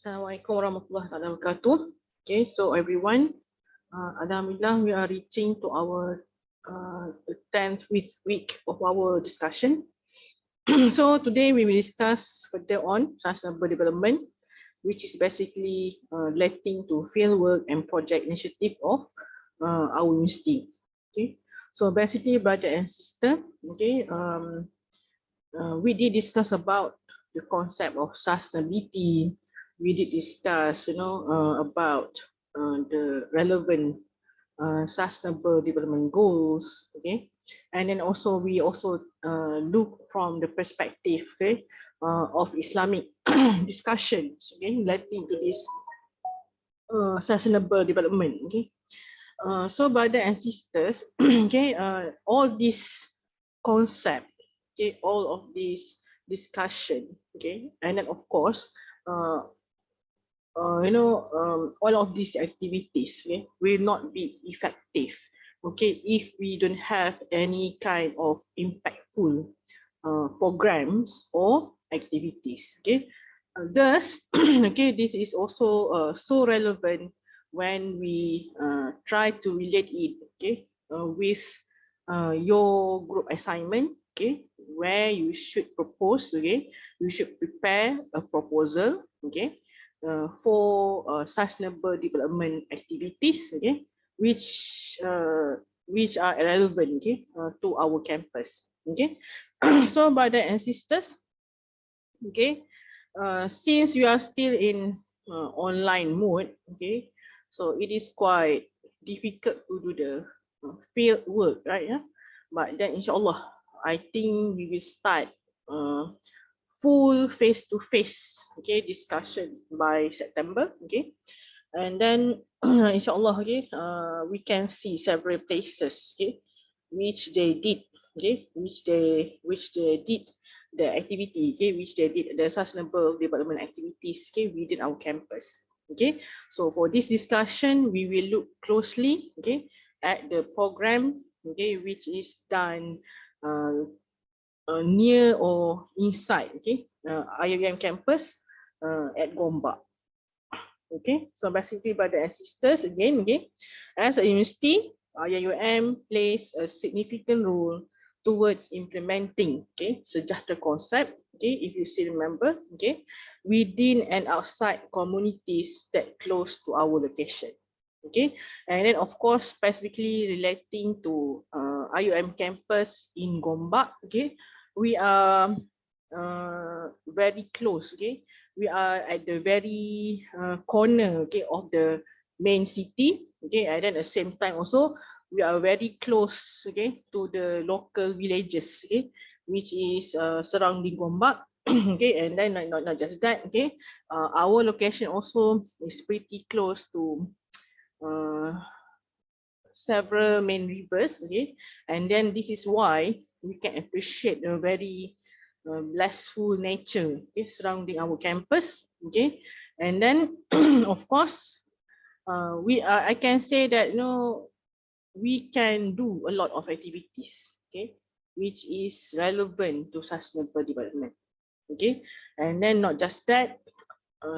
Assalamualaikum warahmatullahi wabarakatuh. Okay, so everyone, Alhamdulillah, we are reaching to our 10th week of our discussion. So today we will discuss further on sustainable development, which is basically relating to fieldwork and project initiative of our university. Okay, so basically, brother and sister, okay, we did discuss about the concept of sustainability. We did discuss, about the relevant sustainable development goals. Okay, and then also we also look from the perspective, okay, of Islamic discussions, okay, relating to this sustainable development. Okay, so brother and sisters, okay, all this concept, okay, all of this discussion, okay, and then of course, all of these activities, okay, will not be effective, okay, if we don't have any kind of impactful programs or activities, okay. Thus, okay, this is also so relevant when we try to relate it, okay, with your group assignment, okay, where you should propose, okay, you should prepare a proposal, okay, for sustainable development activities, okay, which are relevant, okay, to our campus, okay. So brothers and sisters, okay, since you are still in online mode, okay, so it is quite difficult to do the field work, right? Yeah, but then inshallah, I think we will start full face-to-face, okay, discussion by September, okay, and then inshallah, okay, we can see several places, okay, which they did, okay, which they did the activity, okay, which they did the sustainable development activities, okay, within our campus, okay. So for this discussion, we will look closely, okay, at the program, okay, which is done near or inside, okay, IUM campus at Gombak. Okay, so basically, brothers and sisters, again, okay, as a university, IUM plays a significant role towards implementing, okay, Sejahtera concept, okay, if you still remember, okay, within and outside communities that close to our location, okay, and then of course, specifically relating to IUM campus in Gombak, okay, we are very close, okay, we are at the very corner, okay, of the main city, okay, and then at the same time also we are very close, okay, to the local villages, okay, which is surrounding Gombak. Okay, and then not just that, okay, our location also is pretty close to several main rivers, okay, and then this is why we can appreciate the very blissful nature, okay, surrounding our campus, okay, and then of course I can say that, we can do a lot of activities, okay, which is relevant to sustainable development, okay, and then not just that,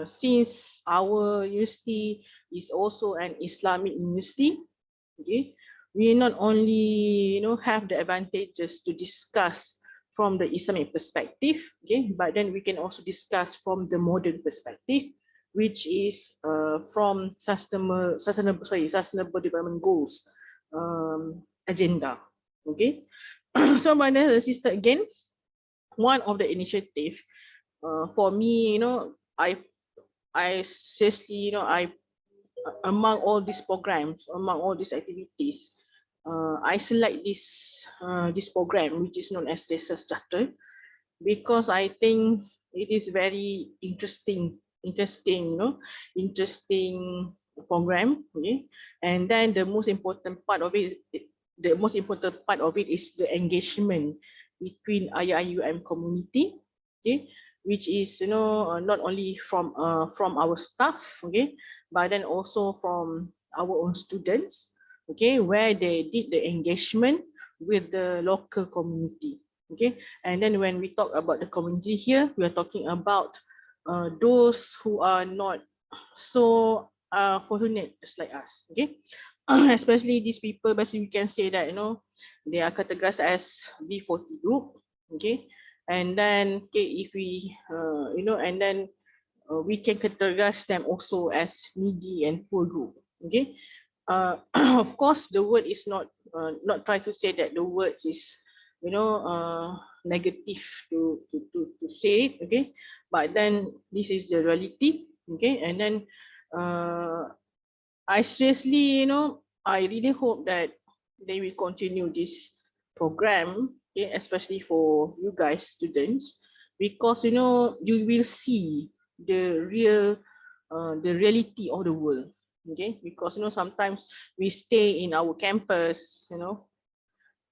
since our university is also an Islamic university, okay, we not only have the advantages to discuss from the Islamic perspective, okay, but then we can also discuss from the modern perspective, which is from sustainable development goals agenda, okay. So brothers and sisters, again, one of the initiative for me, I seriously, among all these programs, among all these activities, I select this program, which is known as the Sejahtera, because I think it is very interesting, interesting program. Okay, and then the most important part of it, is the engagement between IUM community. Okay, which is not only from our staff, okay, but then also from our own students, okay, where they did the engagement with the local community, okay. And then when we talk about the community here, we are talking about those who are not so fortunate just like us. Okay, especially these people, basically we can say that, you know, they are categorized as B40 group. Okay, and then okay, if we you know, and then we can categorize them also as needy and poor group. Okay, of course the word is not try to say that the word is, you know, negative to say it. Okay, but then this is the reality. Okay, and then I seriously, you know, I really hope that they will continue this program, okay, especially for you guys students, because, you know, you will see the real the reality of the world. Okay, because, you know, sometimes we stay in our campus, you know,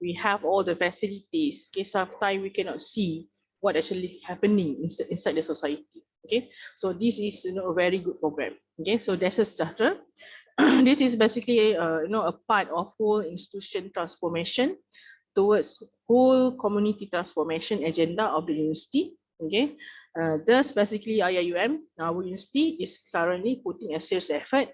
we have all the facilities. Okay, sometimes we cannot see what actually happening inside the society. Okay, so this is, you know, a very good program. Okay, so that's a starter. This is basically you know, a part of whole institution transformation towards whole community transformation agenda of the university. Okay, thus basically IIUM, our university, is currently putting a serious effort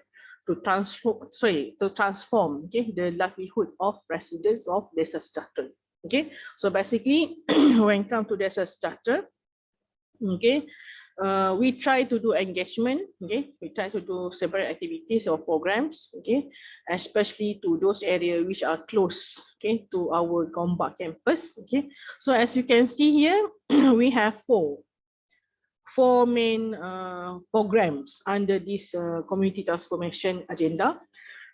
to transform okay, the livelihood of residents of desa sejahtera. Okay, so basically when it comes to desa sejahtera, okay, we try to do engagement. Okay, we try to do several activities or programs. Okay, especially to those areas which are close, okay, to our Gombak campus. Okay, so as you can see here, we have four main programs under this community transformation agenda.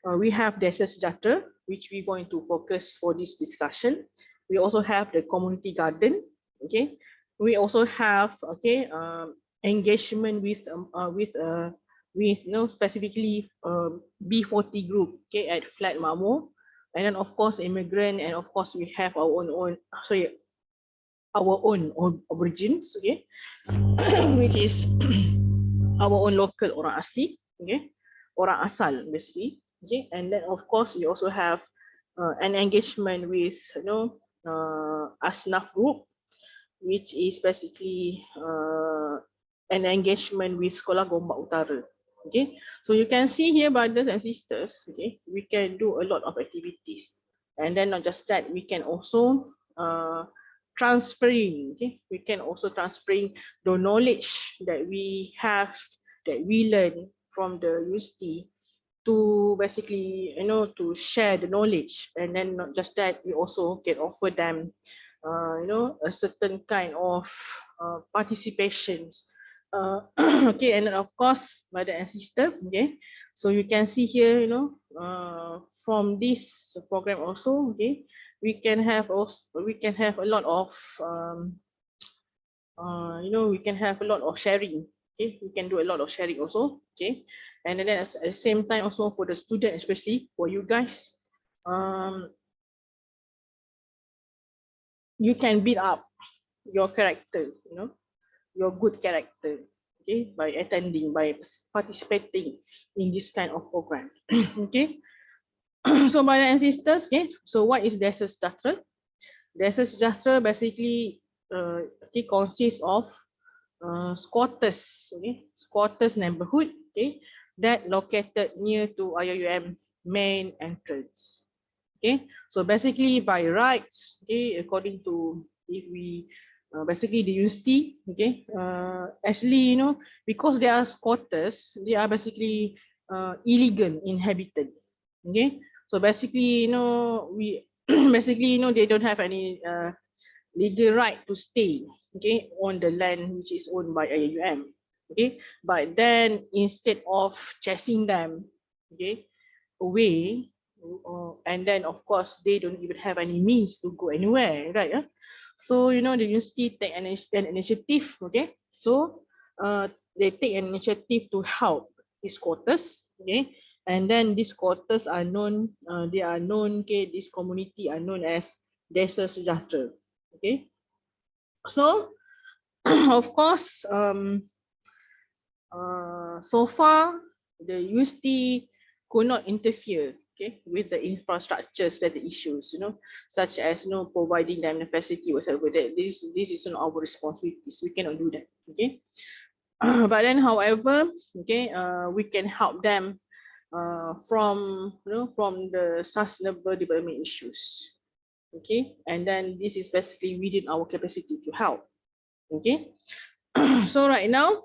We have Desa Sejahtera, which we're going to focus for this discussion. We also have the community garden. Okay, we also have okay, engagement with you know, specifically B40 group, okay, at Flat Mamo, and then of course immigrant, and of course we have our own sorry, our own origins. Okay, which is our own local orang asli. Okay, orang asal basically. Okay, and then of course we also have an engagement with, you know, Asnaf group, which is basically an engagement with Sekolah Gombak Utara. Okay, so you can see here, brothers and sisters, okay, we can do a lot of activities, and then not just that, we can also transferring, okay, we can also transferring the knowledge that we have, that we learn from the university, to basically, you know, to share the knowledge. And then not just that, we also can offer them you know, a certain kind of participations. Okay, and then of course brother and sister. Okay, so you can see here, you know, from this program also, okay, we can have a lot of you know, we can have a lot of sharing. Okay, we can do a lot of sharing also. Okay, and then at the same time also for the student, especially for you guys, you can build up your character, you know, your good character, okay, by attending, by participating in this kind of program. Okay, so brothers and sisters, okay, so what is Desa Sejahtera? Desa Sejahtera basically okay, consists of squatters, okay, squatters neighborhood, okay, that located near to IIUM main entrance. Okay, so basically by rights, okay, according to, if we basically the university, okay, actually, you know, because they are squatters, they are basically illegal inhabitant. Okay, so basically, you know, we basically, you know, they don't have any legal right to stay, okay, on the land which is owned by IUM. Okay, but then instead of chasing them, okay, away, and then of course they don't even have any means to go anywhere, right? So, you know, the university take an initiative. Okay, so they take an initiative to help these quarters. Okay, and then these quarters are known, they are known, okay, this community are known as Desa Sejahtera. Okay, so of course so far the university could not interfere, okay, with the infrastructures that the issues, you know, such as, you know, providing them the facility, whatever that this is not our responsibilities, we cannot do that. Okay, But then, however, okay, we can help them from from the sustainable development issues. Okay, and then this is basically within our capacity to help. Okay, so right now,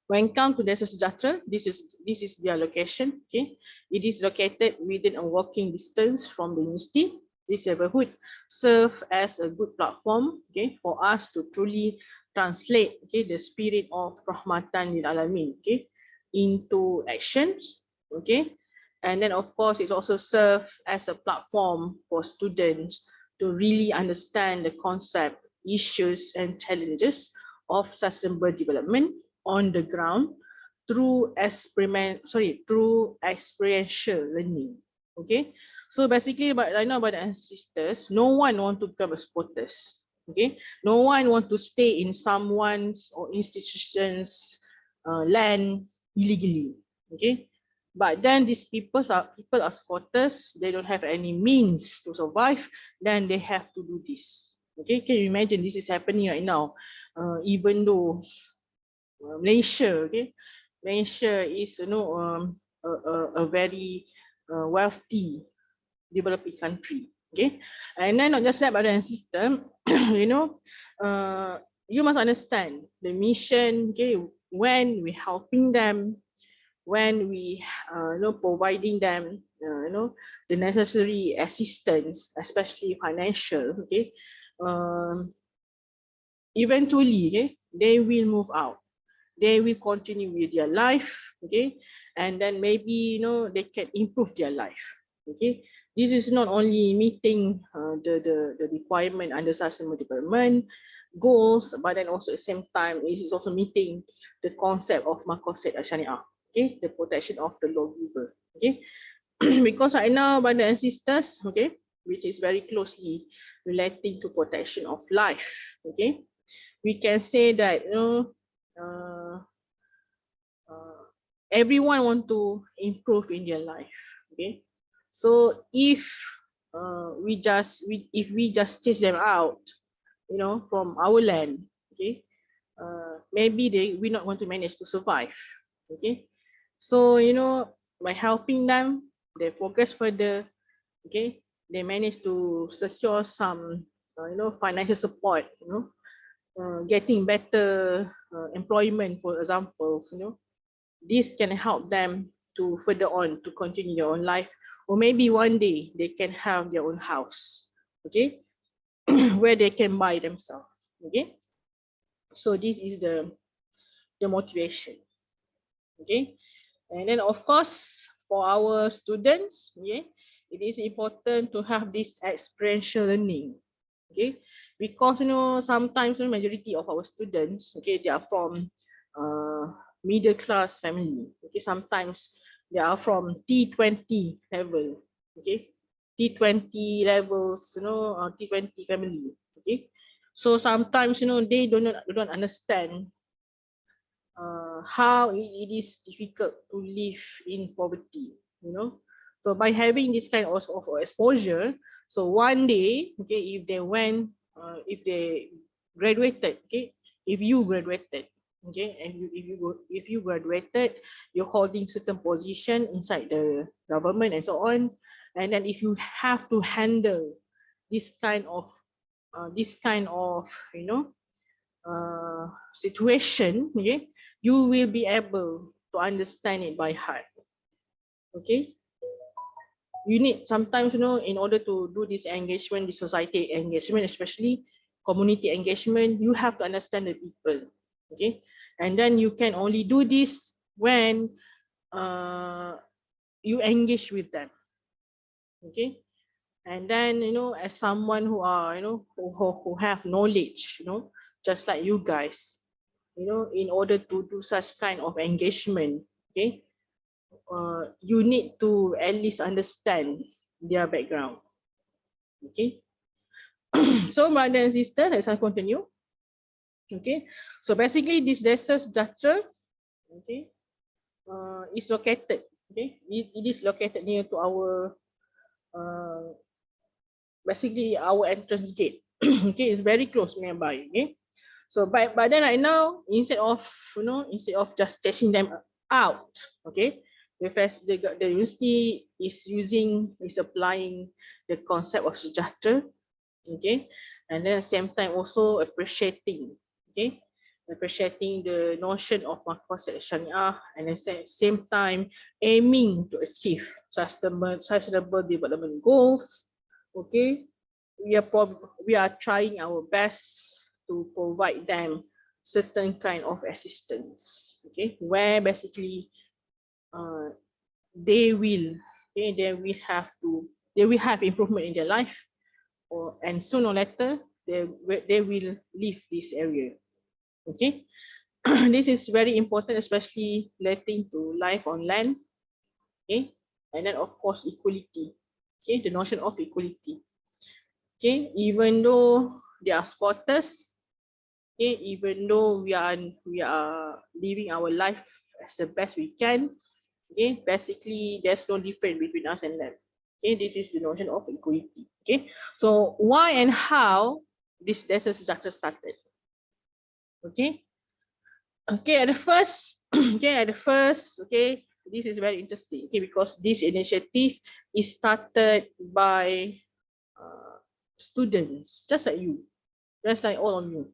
when come to Desa Sejahtera, this is their location. Okay, it is located within a walking distance from the university. This neighborhood serve as a good platform, okay, for us to truly translate, okay, the spirit of rahmatan lil alamin, okay, into actions, okay, and then of course it also serve as a platform for students to really understand the concept, issues, and challenges of sustainable development on the ground through experiential learning. Okay, so basically, but I know about the sisters, no one want to become a squatters. Okay, no one want to stay in someone's or institutions land illegally. Okay, but then these people are squatters. They don't have any means to survive. Then they have to do this. Okay, can you imagine this is happening right now? Even though Malaysia, okay, Malaysia is a very wealthy developing country, okay, and then not just that, but the system, you know, you must understand the mission, okay, when we helping them, when we providing them the necessary assistance, especially financial, okay, um, eventually, okay, they will move out, they will continue with their life, okay, and then maybe they can improve their life, okay. This is not only meeting the requirement under sustainable development goals, but then also at the same time it is also meeting the concept of maqasid al-syariah, okay, the protection of the lawgiver, okay. Because right now brother and sisters, okay, which is very closely relating to protection of life, okay, we can say that uh, uh, everyone want to improve in their life, okay. So if if we just chase them out from our land, okay, maybe they will not want to manage to survive, okay. So by helping them, they progress further, okay, they manage to secure some financial support, getting better employment, for example, this can help them to further on to continue their own life, or maybe one day they can have their own house, okay, where they can buy themselves, okay. So this is the motivation, okay. And then of course for our students, okay, it is important to have this experiential learning, okay, because sometimes the majority of our students, okay, they are from middle class family, okay, sometimes they are from T20 level, okay, T20 levels, T20 family, okay. So sometimes they don't understand how it is difficult to live in poverty, so by having this kind of exposure, so one day, okay, if they graduated, okay, if you graduated, okay, and if you graduated, you're holding certain position inside the government and so on, and then if you have to handle this kind of this kind of situation, okay, you will be able to understand it by heart, okay. You need sometimes, in order to do this engagement, the society engagement, especially community engagement, you have to understand the people, okay. And then you can only do this when you engage with them, okay. And then as someone who are who have knowledge, just like you guys, in order to do such kind of engagement, okay, you need to at least understand their background, okay. So brother and sister, let's continue, okay. So basically this Desa Sejahtera, okay, is located, okay, it is located near to our basically our entrance gate. Okay, it's very close nearby, okay. So but then right now, instead of just chasing them out, okay, the university is applying the concept of sejahtera, okay, and then at the same time also appreciating, okay, appreciating the notion of madrasah syariah, and at the same time aiming to achieve sustainable development goals, okay. We are trying our best to provide them certain kind of assistance, okay, where basically uh, they will they will have improvement in their life, and sooner or later they will leave this area, okay. This is very important, especially relating to life on land, okay, and then of course equality, okay, the notion of equality, okay, even though they are squatters, okay, even though we are living our life as the best we can, okay, basically there's no difference between us and them, okay. This is the notion of equality, okay. So why and how this desert structure started, okay. Okay, at the first okay, this is very interesting, okay, because this initiative is started by students just like you, just like all of you,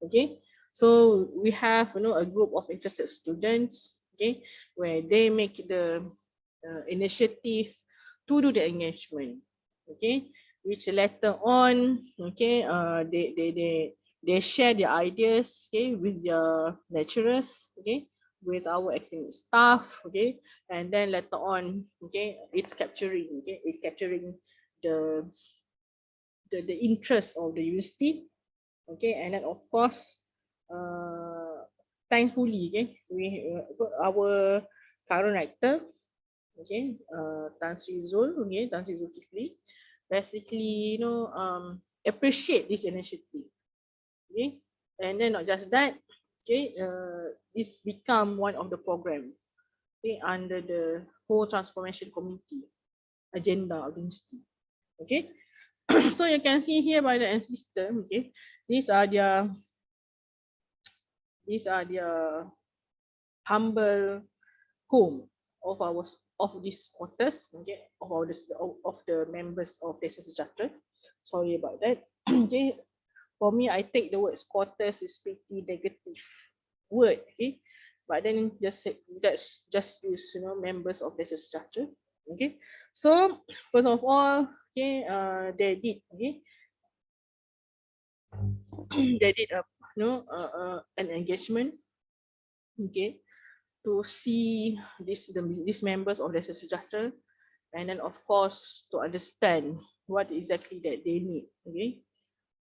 okay. So we have a group of interested students, okay, where they make the initiative to do the engagement, okay, which later on, okay, they share their ideas, okay, with their lecturers, okay, with our academic staff, okay, and then later on, okay, it's capturing the the interest of the university, okay, and then of course thankfully, okay, we our current rector, okay, Tan Sri Zul, okay, Tan Sri Zulkifli, basically appreciate this initiative, okay, and then not just that, okay, this become one of the program, okay, under the whole transformation committee agenda of the university, okay. So you can see here by the end system, okay, these are their humble home of our of these quarters, okay, of the members of the Sejahtera. Sorry about that. Okay, for me, I take the word quarters is pretty negative word, okay, but then that's just use members of the Sejahtera, okay. So first of all, okay, they did, okay, they did a an engagement, okay, to see these members of the Sejahtera, and then of course to understand what exactly that they need, okay,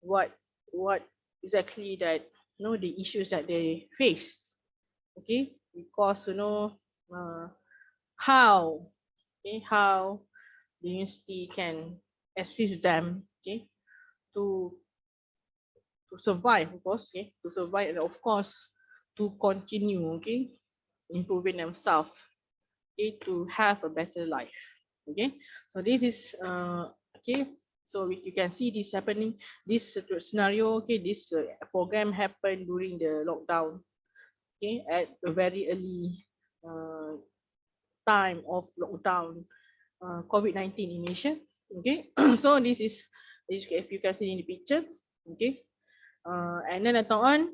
what what exactly that the issues that they face, okay, because uh, how, okay, how the university can assist them, okay, to survive, of course, okay, to survive, and of course to continue, okay, improving themselves, okay, to have a better life, okay. So this is okay, so you can see this happening, this scenario, okay, this program happened during the lockdown, okay, at a very early uh, time of lockdown, COVID-19 in Asia, okay. So this if you can see in the picture, okay, and then later on,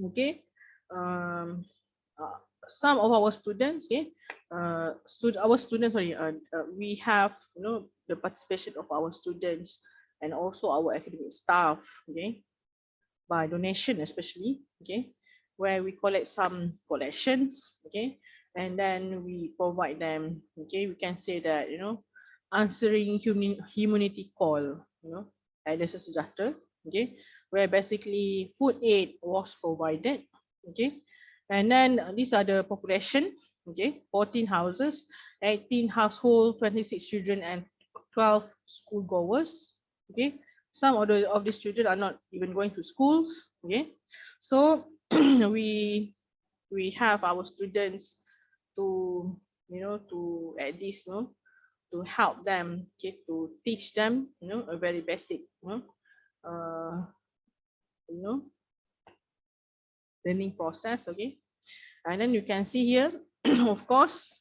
okay, um, uh, some of our students, okay, our students, sorry, we have the participation of our students and also our academic staff, okay, by donation especially, okay, where we collect some collections, okay, and then we provide them, okay, we can say that answering humanity call, at the Sejahtera, okay, where basically food aid was provided, okay, and then these are the population, okay, 14 houses, 18 household, 26 children, and 12 school goers, okay. Some of these children are not even going to schools, okay. So we have our students to to at least to help them, okay, to teach them a very basic uh, you know learning process. Okay, and then you can see here, of course,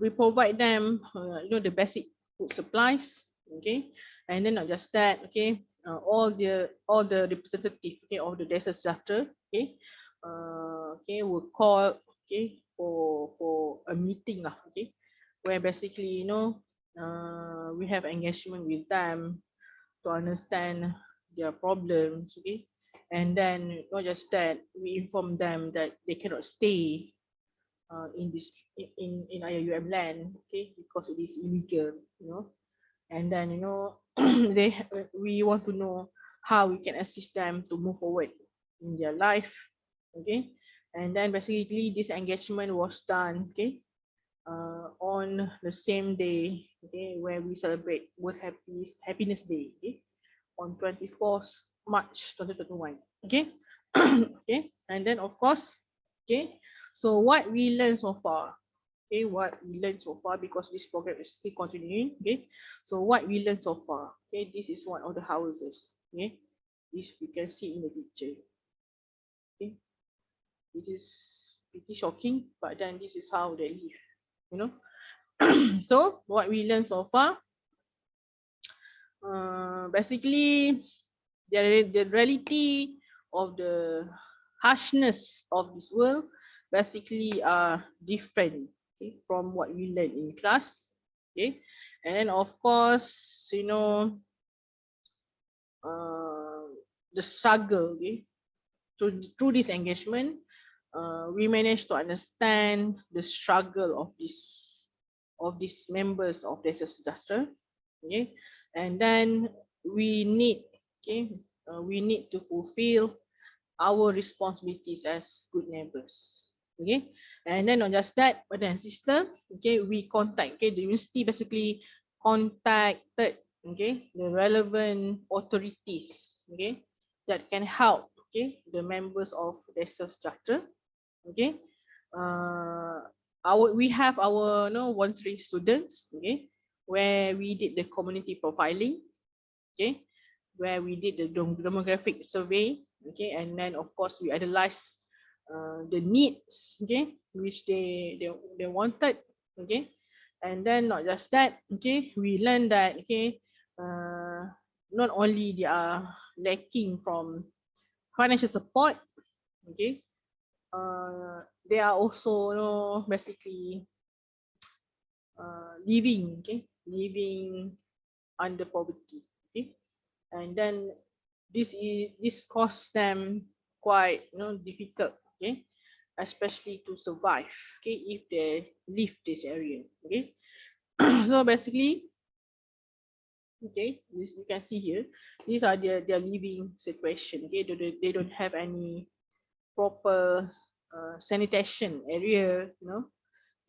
we provide them, the basic food supplies. Okay, and then not just that. Okay, all the representative, okay, of the Desa Sejahtera, okay, okay, will call, okay, for a meeting lah. Okay, where basically, we have engagement with them to understand their problems. Okay, and then not just that, we inform them that they cannot stay in this in IUM land, okay, because it is illegal. And then we want to know how we can assist them to move forward in their life. Okay, and then basically this engagement was done, okay, on the same day, okay, where we celebrate World Happiness Day, okay, on 24th March 2021. Okay. Okay, and then of course, okay, so what we learned so far, okay, what we learned so far, because this program is still continuing. Okay, so what we learned so far, okay, this is one of the houses. Okay, this you can see in the picture. Okay, it is pretty shocking, but then this is how they live, you know. So what we learned so far, basically the reality of the harshness of this world basically are different, okay, from what we learned in class. Okay, and then of course, uh, the struggle, okay, through this engagement, we managed to understand the struggle of these members of Desa Sejahtera. Okay, and then we need, okay, we need to fulfill our responsibilities as good neighbors. Okay, and then not just that, but then sister, okay, we contact, okay, the university basically contacted, okay, the relevant authorities, okay, that can help, okay, the members of the structure. Okay, we have our volunteering students, okay, where we did the community profiling, okay, where we did the demographic survey, okay, and then of course we analyze the needs, okay, which they wanted, okay, and then not just that, okay, we learned that, okay, not only they are lacking from financial support, okay, they are also, basically living, okay, living under poverty, okay, and then this costs them quite, difficult, okay, especially to survive, okay, if they leave this area. Okay, so basically, okay, this you can see here, these are their living situation. Okay, they don't have any proper sanitation area,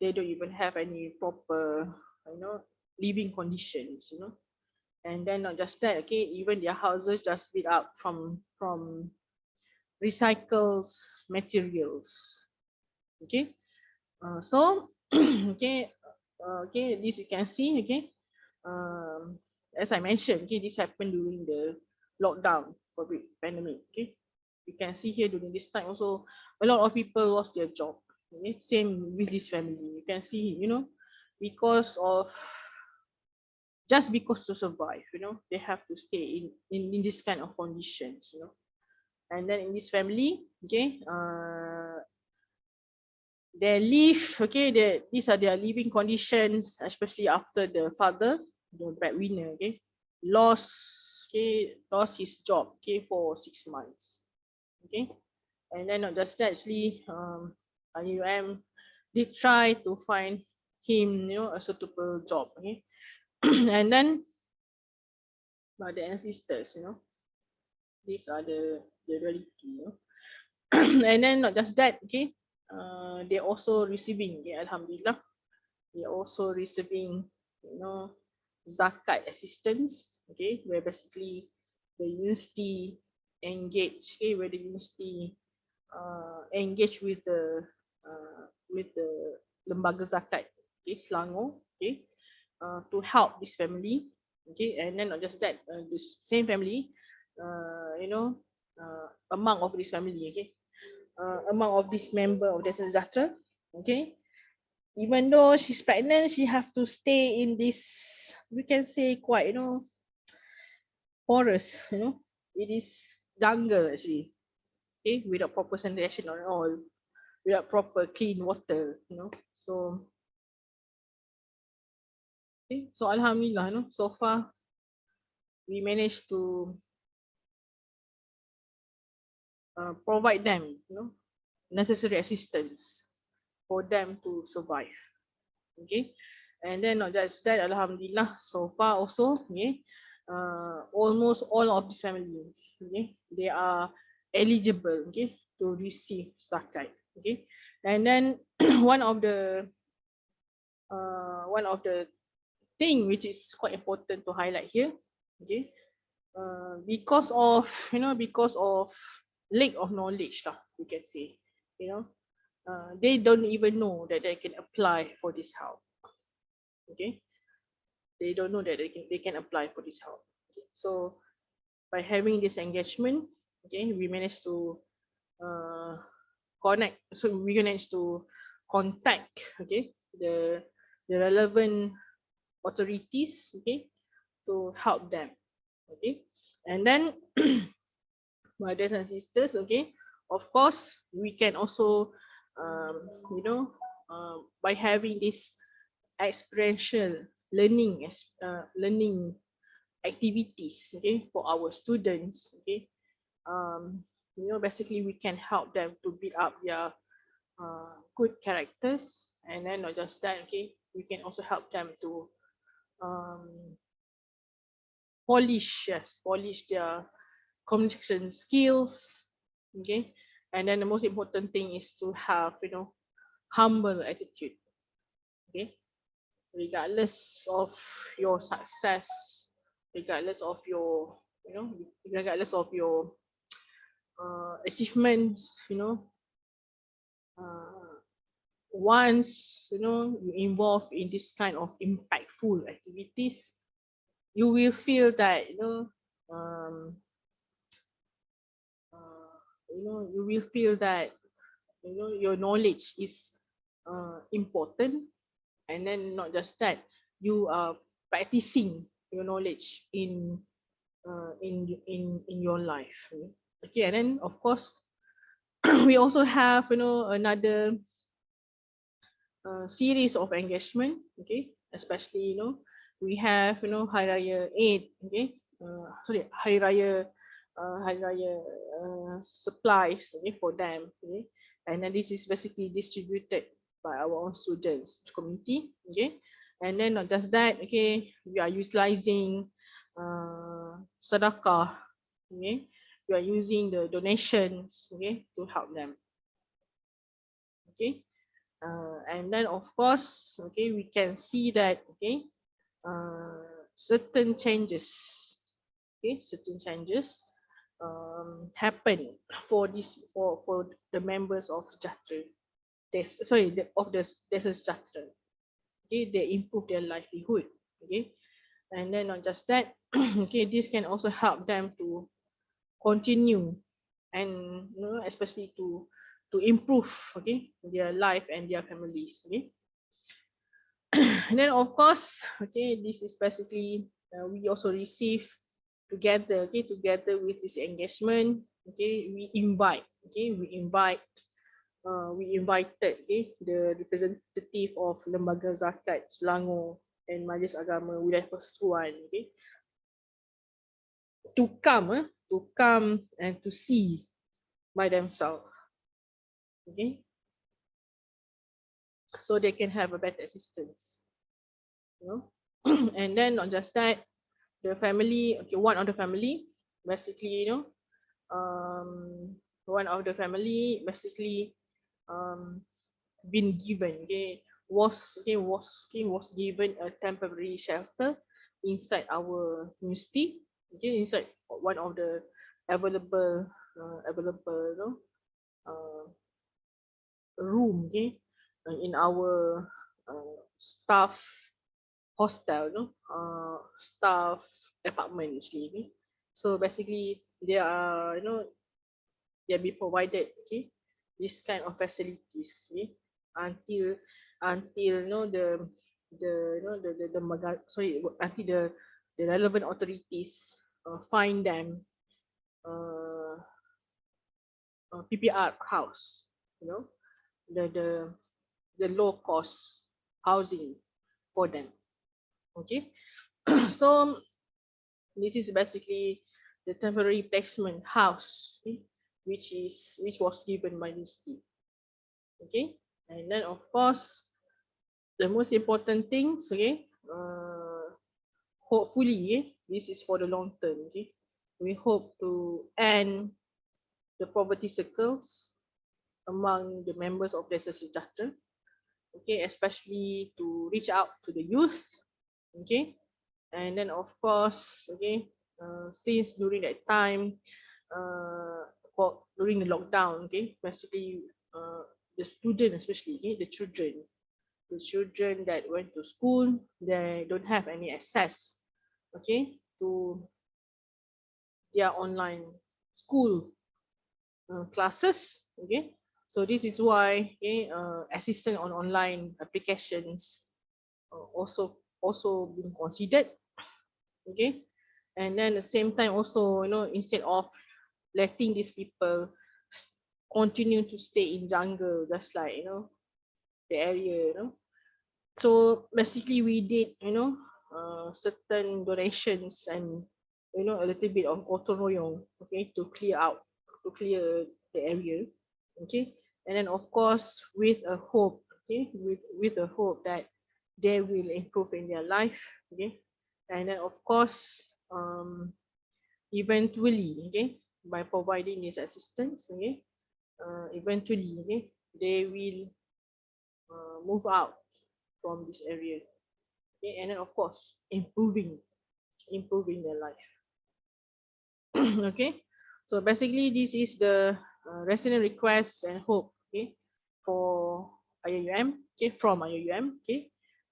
they don't even have any proper, living conditions, and then not just that, okay, even their houses just built up from recycled materials. Okay, so okay, okay, this you can see. Okay, um, as I mentioned, okay, this happened during the lockdown COVID pandemic. Okay, you can see here during this time also a lot of people lost their job. Okay, same with this family. You can see, because of just because to survive, they have to stay in this kind of conditions, and then in this family, okay, they live, okay, these are their living conditions, especially after the father, the breadwinner, okay, lost his job, okay, for 6 months. Okay, and then not just that, actually, IUM did try to find him, a suitable job. Okay, and then but the ancestors, these are the reality, and then not just that, okay, they also receiving, okay, alhamdulillah, they also receiving, zakat assistance, okay, where basically the university engage, okay, where the university engage with the lembaga zakat, okay, Selangor, okay, to help this family. Okay, and then not just that, this same family, you know among of this family, okay, among of this member of the Sejahtera, okay. Even though she's pregnant, she have to stay in this, we can say, quite, forest, it is jungle actually, okay, without proper sanitation or all, without proper clean water, so okay. So alhamdulillah, so far we managed to provide them, necessary assistance for them to survive, okay. And then not just that, alhamdulillah, so far also, okay, almost all of these families, okay, they are eligible, okay, to receive zakat, okay. And then one of the thing which is quite important to highlight here, okay, because of, because of lack of knowledge lah, we can say, you know they don't even know that they can apply for this help, okay. They don't know that they can apply for this help, okay? So by having this engagement, okay, we managed to uh, connect, so we managed to contact, okay, the relevant authorities, okay, to help them, okay. And then brothers and sisters, okay, of course we can also um, you know by having this experiential learning activities, okay, for our students, okay, um, basically we can help them to build up their good characters. And then not just that, okay, we can also help them to um, polish their communication skills, okay. And then the most important thing is to have, humble attitude, okay, regardless of your success, regardless of your, regardless of your achievements, uh, once you involve in this kind of impactful activities, you will feel that um, you will feel that your knowledge is important. And then not just that, you are practicing your knowledge in your life, okay. And then of course we also have another series of engagement, okay, especially we have Hari Raya Eid, okay, sorry, Hari Raya supplies, okay, for them, okay. And then this is basically distributed by our own students community, okay. And then not just that, okay, we are utilizing sedekah, okay, we are using the donations, okay, to help them, okay. And then of course, okay, we can see that, okay, certain changes, okay, certain changes happen for this, for the members of Sejahtera. Of the Sejahtera, okay, they improve their livelihood, okay. And then not just that, okay, this can also help them to continue, and especially to improve, okay, their life and their families, okay. And then of course, okay, this is basically we also receive together, okay, together with this engagement, okay, we invited, okay, the representative of Lembaga Zakat Selangor and Majlis Agama Wilayah Persekutuan, okay, to come and to see by themselves, okay, so they can have a better assistance, and then not just that, the family, okay, one of the family basically, um one of the family basically um been given, okay, was given a temporary shelter inside our university, okay, inside one of the available uh, room, okay, in our staff hostel, staff apartment actually, okay? So basically they are they be provided, okay, this kind of facilities, okay, until until the relevant authorities find them uh, PPR house, you know, the the the low cost housing for them, okay. So this is basically the temporary placement house, okay, which was given by this team, okay. And then of course the most important things, okay, hopefully, this is for the long term, okay. We hope to end the poverty circles among the members of the Sejahtera, okay, especially to reach out to the youth, okay. And then of course, okay, since during that time, during the lockdown, okay, basically the student, especially, okay, the children that went to school, they don't have any access, okay, to their online school classes, okay. So this is why, okay, assistance on online applications also being considered, okay. And then at the same time also, instead of letting these people continue to stay in jungle, just like, the area, so basically we did, certain donations and, a little bit of gotong royong, okay, to clear the area, okay. And then of course with a hope, okay, with a hope that they will improve in their life, okay. And then of course, eventually, okay, by providing this assistance, okay, eventually, okay, they will move out from this area, okay. And then of course improving their life. Okay, so basically this is the resident requests and hope, okay, for IUM, okay, from IUM, okay.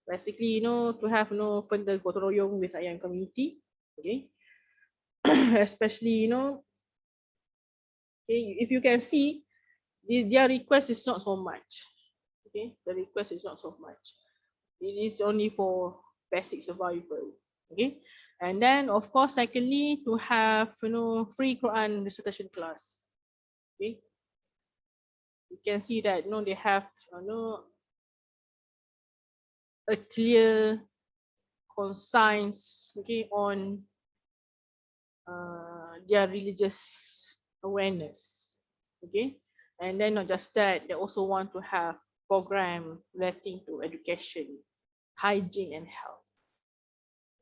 Basically, to have further gotong royong with IUM community, okay. Especially, okay, if you can see, their request is not so much, okay. The request is not so much. It is only for basic survival, okay. And then of course, secondly, to have free Quran recitation class, okay. You can see that they have a clear conscience, okay, on their religious awareness, okay. And then not just that, they also want to have program relating to education, hygiene and health,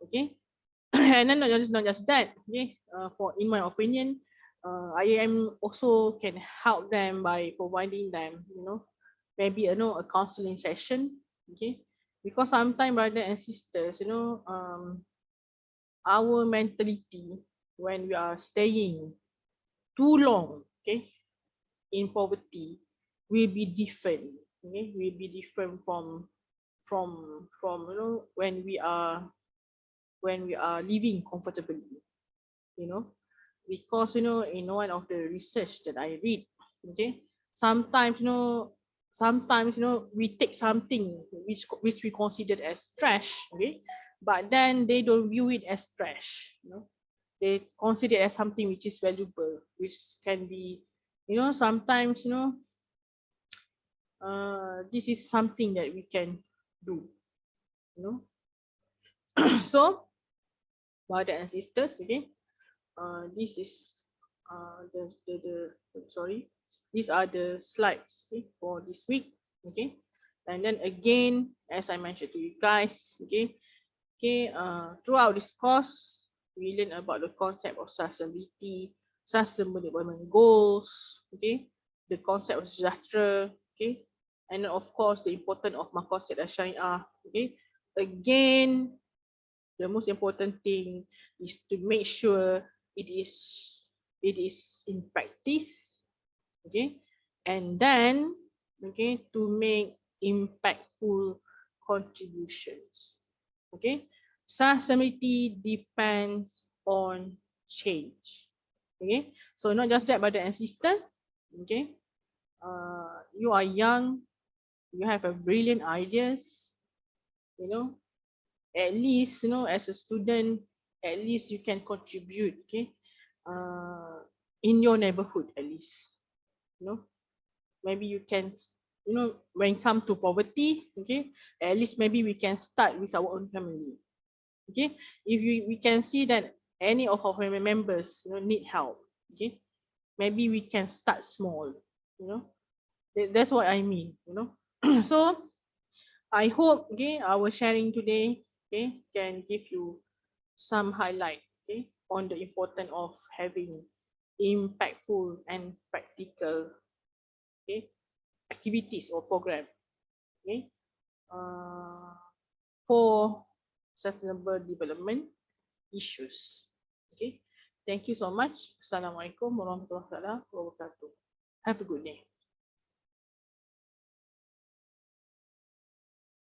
okay. And then not just that, okay. For in my opinion, IAM also can help them by providing them, maybe a counseling session, okay. Because sometimes brothers and sisters, our mentality when we are staying too long, okay, in poverty will be different, okay, will be different from when we are living comfortably, you know because in one of the research that I read, okay, sometimes we take something which we consider as trash, okay, but then they don't view it as trash, they consider it as something which is valuable, which can be, sometimes, this is something that we can do, you know so brothers and sisters, okay, this is sorry, these are the slides, okay, for this week, okay. And then again, as I mentioned to you guys, okay, throughout this course we learn about the concept of sustainability, sustainable development goals, okay, the concept of sejahtera, okay, and then of course the importance of maqasid syariah, okay. Again, the most important thing is to make sure it is in practice, okay, and then, okay, to make impactful contributions, okay. Sustainability depends on change, okay. So not just that, brother and sister, Okay, you are young, you have a brilliant ideas, you know, at least, you know, as a student, at least you can contribute, okay, in your neighborhood at least, you know, maybe you can, you know, when it comes to poverty, okay, at least maybe we can start with our own family, okay. If we can see that any of our family members, you know, need help, okay, maybe we can start small, you know. That's what I mean, you know. So I hope, okay, our sharing today, okay, can give you some highlight, okay, on the importance of having impactful and practical, okay, activities or program, okay, uh, for sustainable development issues. Okay, thank you so much. Assalamualaikum warahmatullahi wabarakatuh. Have a good day.